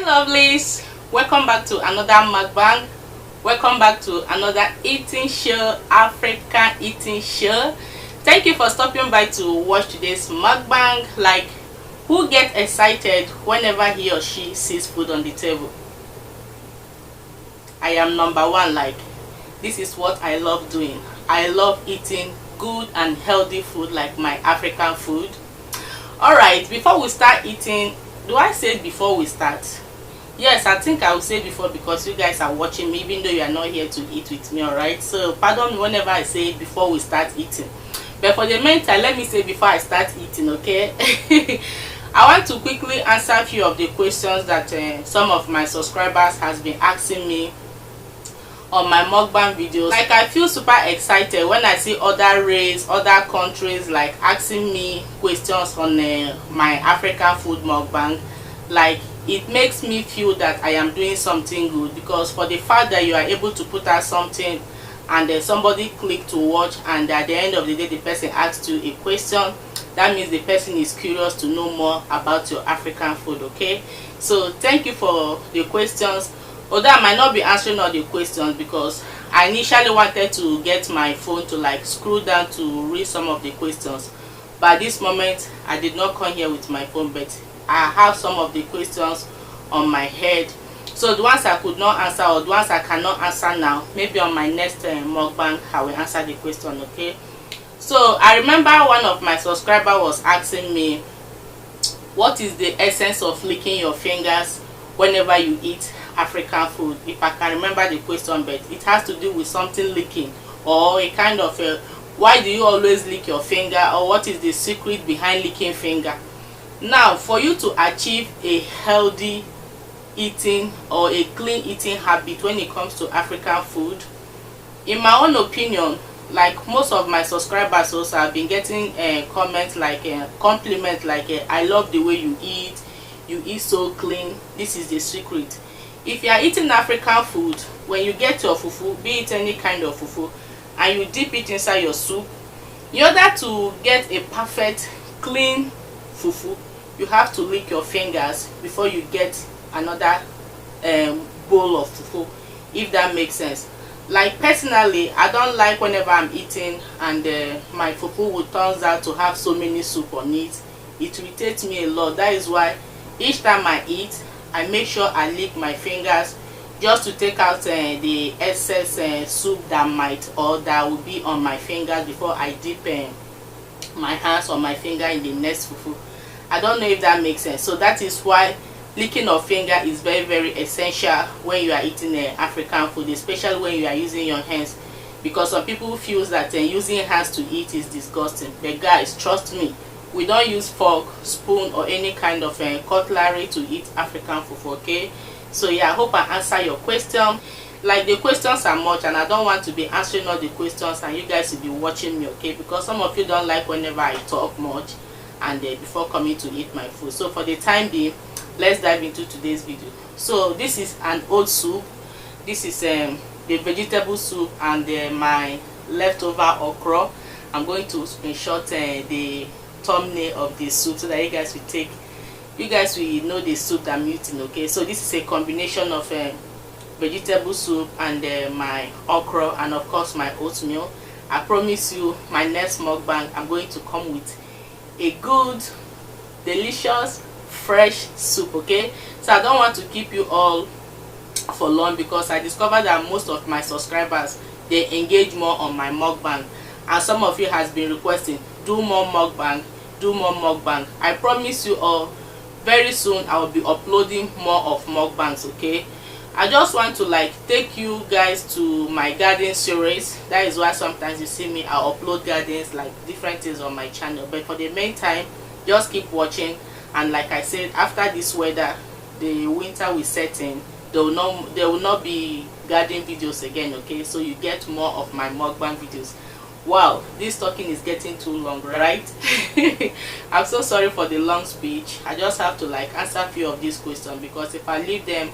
Lovelies, welcome back to another mukbang. Welcome back to another eating show, African eating show. Thank you for stopping by to watch today's mukbang. Like, who gets excited whenever he or she sees food on the table? I am number one. Like, this is what I love doing. I love eating good and healthy food, like my African food. Alright, before we start eating, do I say before we start? Yes, I think I will say before, because you guys are watching me even though you are not here to eat with me. Alright, so pardon me whenever I say before we start eating, but for the meantime, let me say before I start eating, okay? I want to quickly answer a few of the questions that some of my subscribers has been asking me on my mukbang videos. Like, I feel super excited when I see other race, other countries like asking me questions on my African food mukbang. Like, it makes me feel that I am doing something good, because for the fact that you are able to put out something and somebody click to watch, and at the end of the day the person asks you a question, that means the person is curious to know more about your African food. Okay, so thank you for the questions. Although I might not be answering all the questions, because I initially wanted to get my phone to like scroll down to read some of the questions, but at this moment I did not come here with my phone, but I have some of the questions on my head. So the ones I could not answer, or the ones I cannot answer now, maybe on my next mukbang I will answer the question. Okay, so I remember one of my subscribers was asking me, what is the essence of licking your fingers whenever you eat African food? If I can remember the question, but it has to do with something licking, or a kind of why do you always lick your finger, or what is the secret behind licking finger? Now, for you to achieve a healthy eating or a clean eating habit when it comes to African food, in my own opinion, like most of my subscribers also have been getting comments like compliments like I love the way you eat so clean, this is the secret. If you are eating African food, when you get your fufu, be it any kind of fufu, and you dip it inside your soup, in order to get a perfect clean fufu, you have to lick your fingers before you get another bowl of fufu, if that makes sense. Like, personally, I don't like whenever I'm eating and my fufu would turns out to have so many soup on it. It irritates me a lot. That is why each time I eat, I make sure I lick my fingers, just to take out the excess soup that might or that will be on my fingers before I dip my hands or my finger in the next fufu. I don't know if that makes sense. So that is why licking of finger is very, very essential when you are eating African food, especially when you are using your hands, because some people feel that using hands to eat is disgusting. But guys, trust me, we don't use fork, spoon, or any kind of cutlery to eat African food. Okay, so yeah, I hope I answer your question. Like, the questions are much and I don't want to be answering all the questions and you guys will be watching me, okay, because some of you don't like whenever I talk much and before coming to eat my food. So for the time being, let's dive into today's video. So this is an old soup. This is the vegetable soup and my leftover okra. I'm going to screenshot the thumbnail of the soup so that you guys will know the soup that I'm eating. Okay, so this is a combination of vegetable soup and my okra, and of course my oatmeal. I promise you, my next mukbang I'm going to come with a good, delicious, fresh soup. Okay, so I don't want to keep you all for long, because I discovered that most of my subscribers, they engage more on my mukbang, and some of you has been requesting do more mukbang, do more mukbang. I promise you all, very soon I will be uploading more of mukbangs. Okay, I just want to like take you guys to my garden series. That is why sometimes you see me, I upload gardens, like different things on my channel. But for the meantime, just keep watching. And like I said, after this weather, the winter will set in, there will not be garden videos again. Okay, so you get more of my mukbang videos. Wow, this talking is getting too long, right? I'm so sorry for the long speech. I just have to like answer a few of these questions, because if I leave them,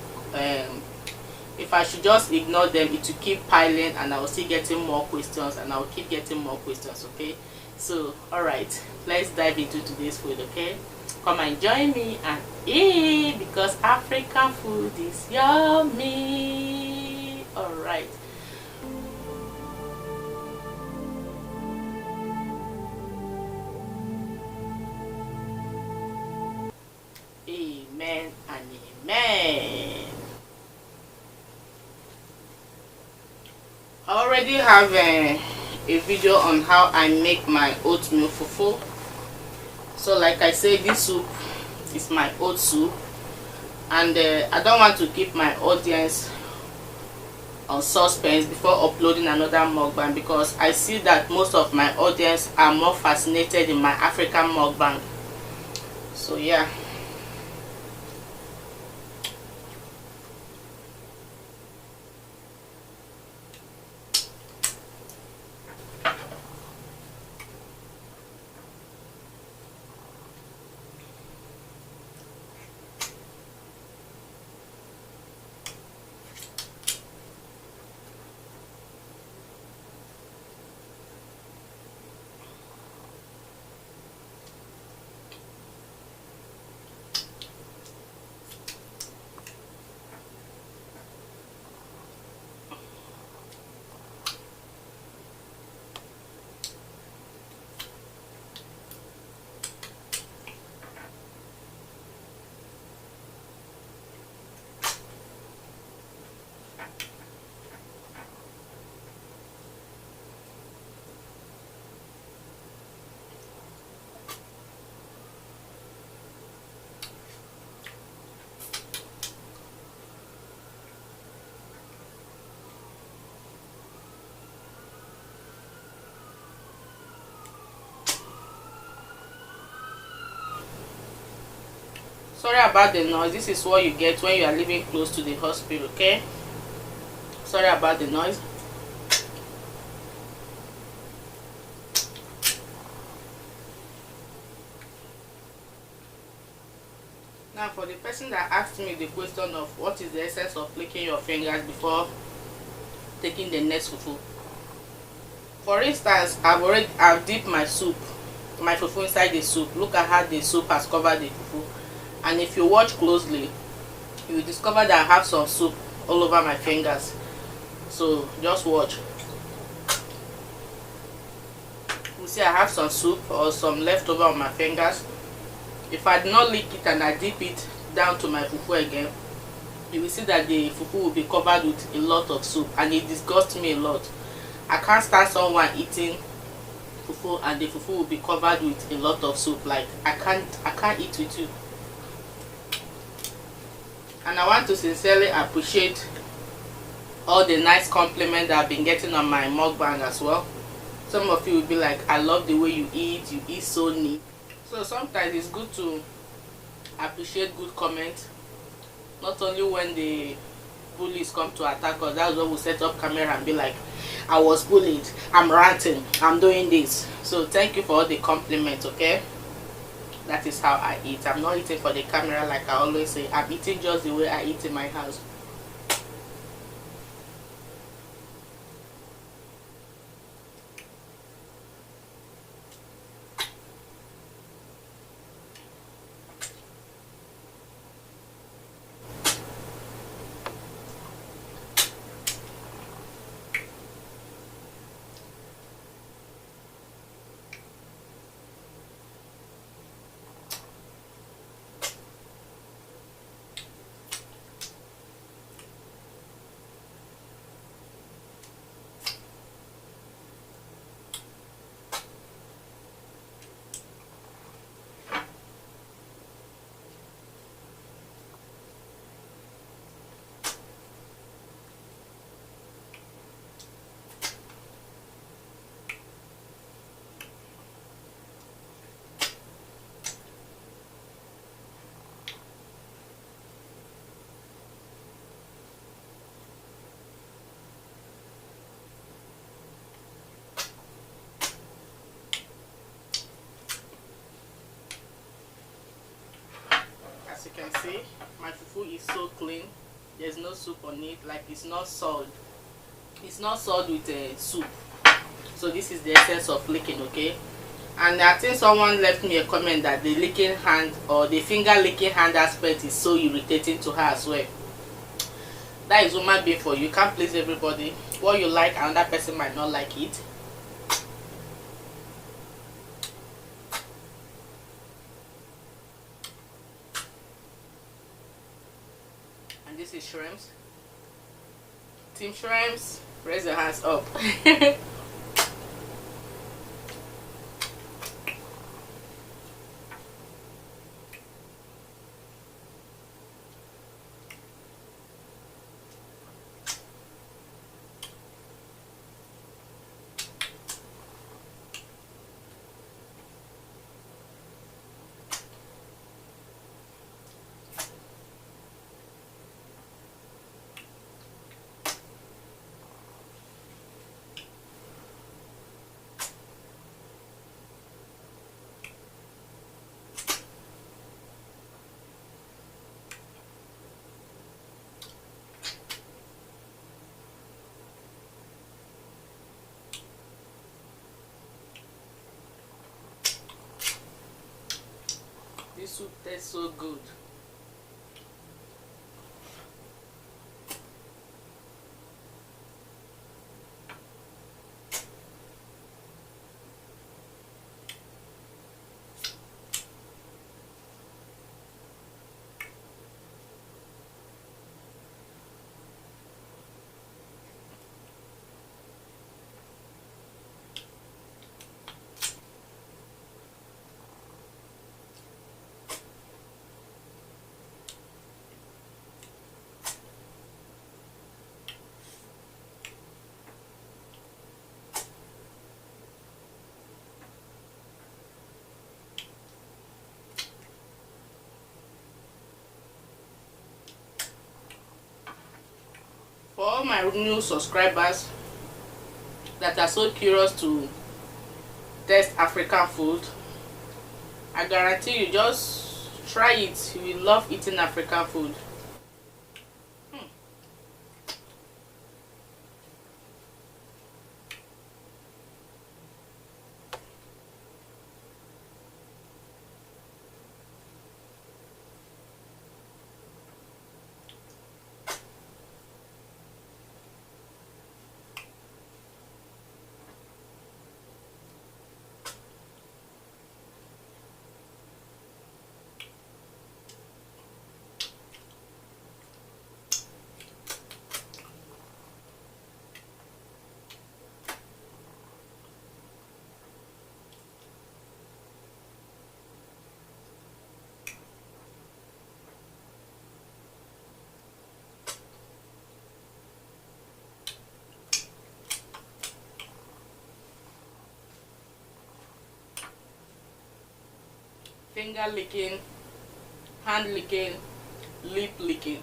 if I should just ignore them, it will keep piling and I will still getting more questions and I will keep getting more questions. Okay, so all right, let's dive into today's food. Okay, Come and join me and eat, because African food is yummy. All right. Amen and amen. I already have a video on how I make my oatmeal fufu. So like I said, this soup is my oat soup, and I don't want to keep my audience on suspense before uploading another mukbang, because I see that most of my audience are more fascinated in my African mukbang. So yeah. Sorry about the noise. This is what you get when you are living close to the hospital, okay? Sorry about the noise. Now for the person that asked me the question of what is the essence of licking your fingers before taking the next fufu. For instance, I've dipped my fufu inside the soup. Look at how the soup has covered the fufu. And if you watch closely, you will discover that I have some soup all over my fingers. So just watch. You see I have some soup or some leftover on my fingers. If I do not lick it and I dip it down to my fufu again, you will see that the fufu will be covered with a lot of soup, and it disgusts me a lot. I can't stand someone eating fufu and the fufu will be covered with a lot of soup. Like I can't eat with you. And I want to sincerely appreciate all the nice compliments that I've been getting on my mukbang as well. Some of you will be like, I love the way you eat so neat. So sometimes it's good to appreciate good comments, not only when the bullies come to attack us. That's when we set up camera and be like, I was bullied, I'm ranting, I'm doing this. So thank you for all the compliments, okay? That is how I eat. I'm not eating for the camera like I always say. I'm eating just the way I eat in my house. As you can see, my fufu is so clean. There's no soup on it. Like it's not salt with a soup. So this is the essence of licking, okay? And I think someone left me a comment that the licking hand or the finger licking hand aspect is so irritating to her as well. That is human being for you. You can't please everybody. What you like, another person might not like it. And this is shrimps. Team shrimps, raise your hands up. This soup tastes so good. For all my new subscribers that are so curious to test African food, I guarantee you, just try it. You will love eating African food. Finger licking, hand licking, lip licking.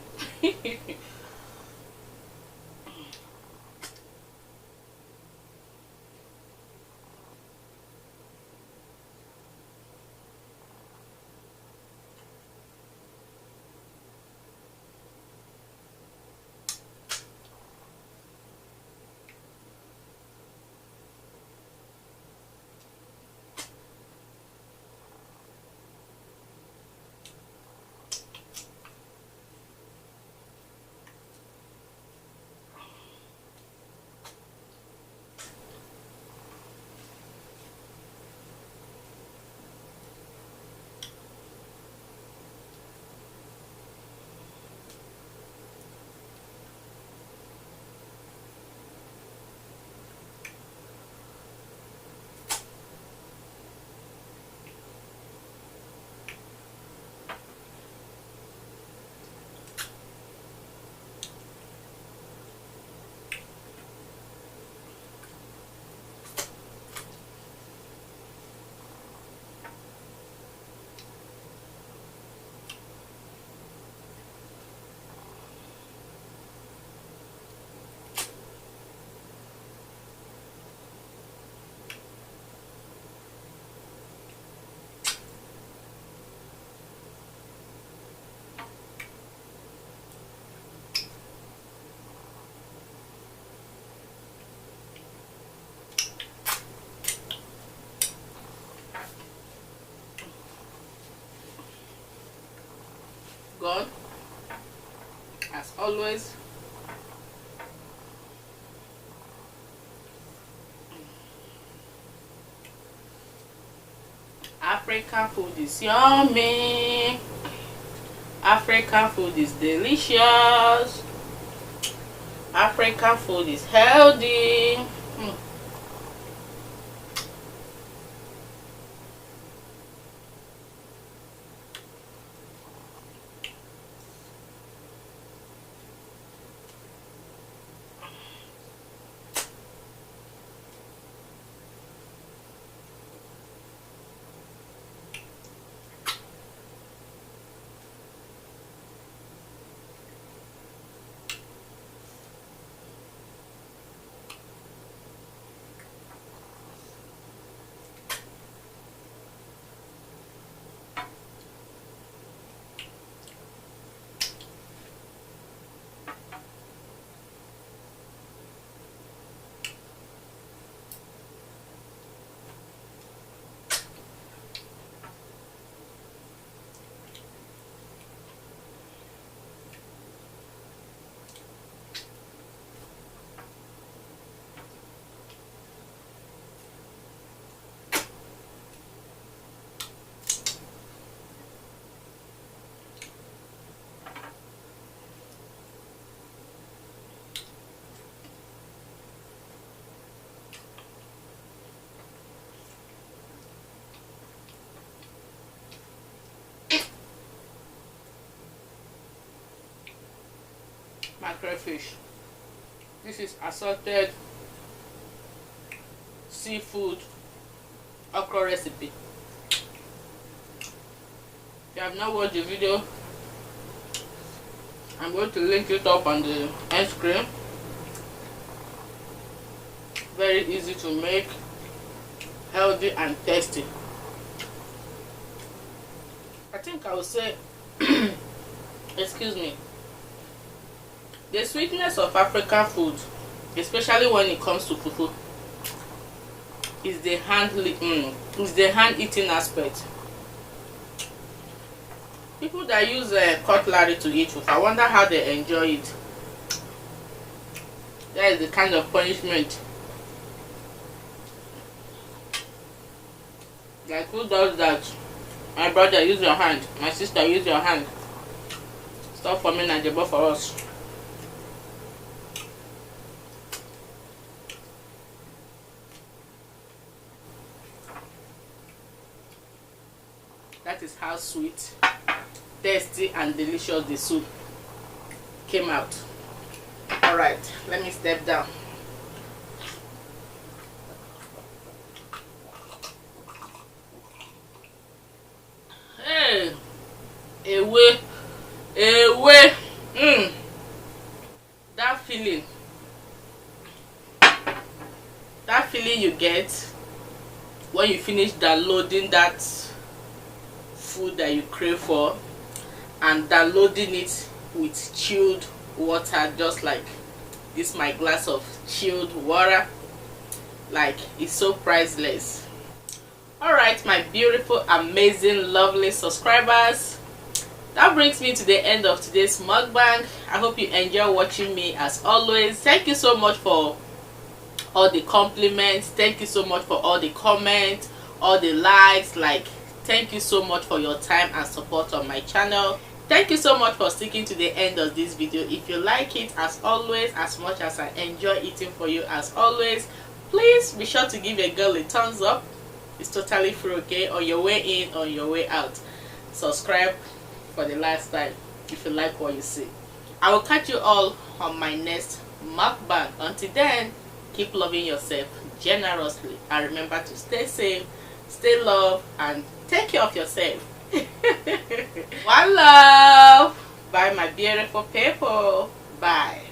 gone as always. African food is yummy. African food is delicious. African food is healthy. My crayfish. This is assorted seafood okra recipe. If you have not watched the video, I'm going to link it up on the end screen. Very easy to make, healthy and tasty. I think I would say excuse me, the sweetness of African food, especially when it comes to fufu, is the hand eating aspect. People that use cutlery to eat fufu, I wonder how they enjoy it. That is the kind of punishment. Like, who does that? My brother, use your hand. My sister, use your hand. Stop forming a jabber for us. That is how sweet, tasty and delicious the soup came out. Alright, let me step down. Hey, away. That feeling you get when you finish downloading that food that you crave for and downloading it with chilled water, just like this my glass of chilled water, like, it's so priceless. Alright, my beautiful, amazing, lovely subscribers, that brings me to the end of today's mukbang. I hope you enjoy watching me as always. Thank you so much for all the compliments. Thank you so much for all the comments, all the likes. Like, thank you so much for your time and support on my channel. Thank you so much for sticking to the end of this video. If you like it, as always, as much as I enjoy eating for you as always, please be sure to give a girl a thumbs up. It's totally free, okay? On your way in, on your way out. Subscribe for the last time if you like what you see. I will catch you all on my next mukbang. Until then, keep loving yourself generously and remember to stay safe, stay loved, and take care of yourself. One love. Bye, my beautiful people. Bye.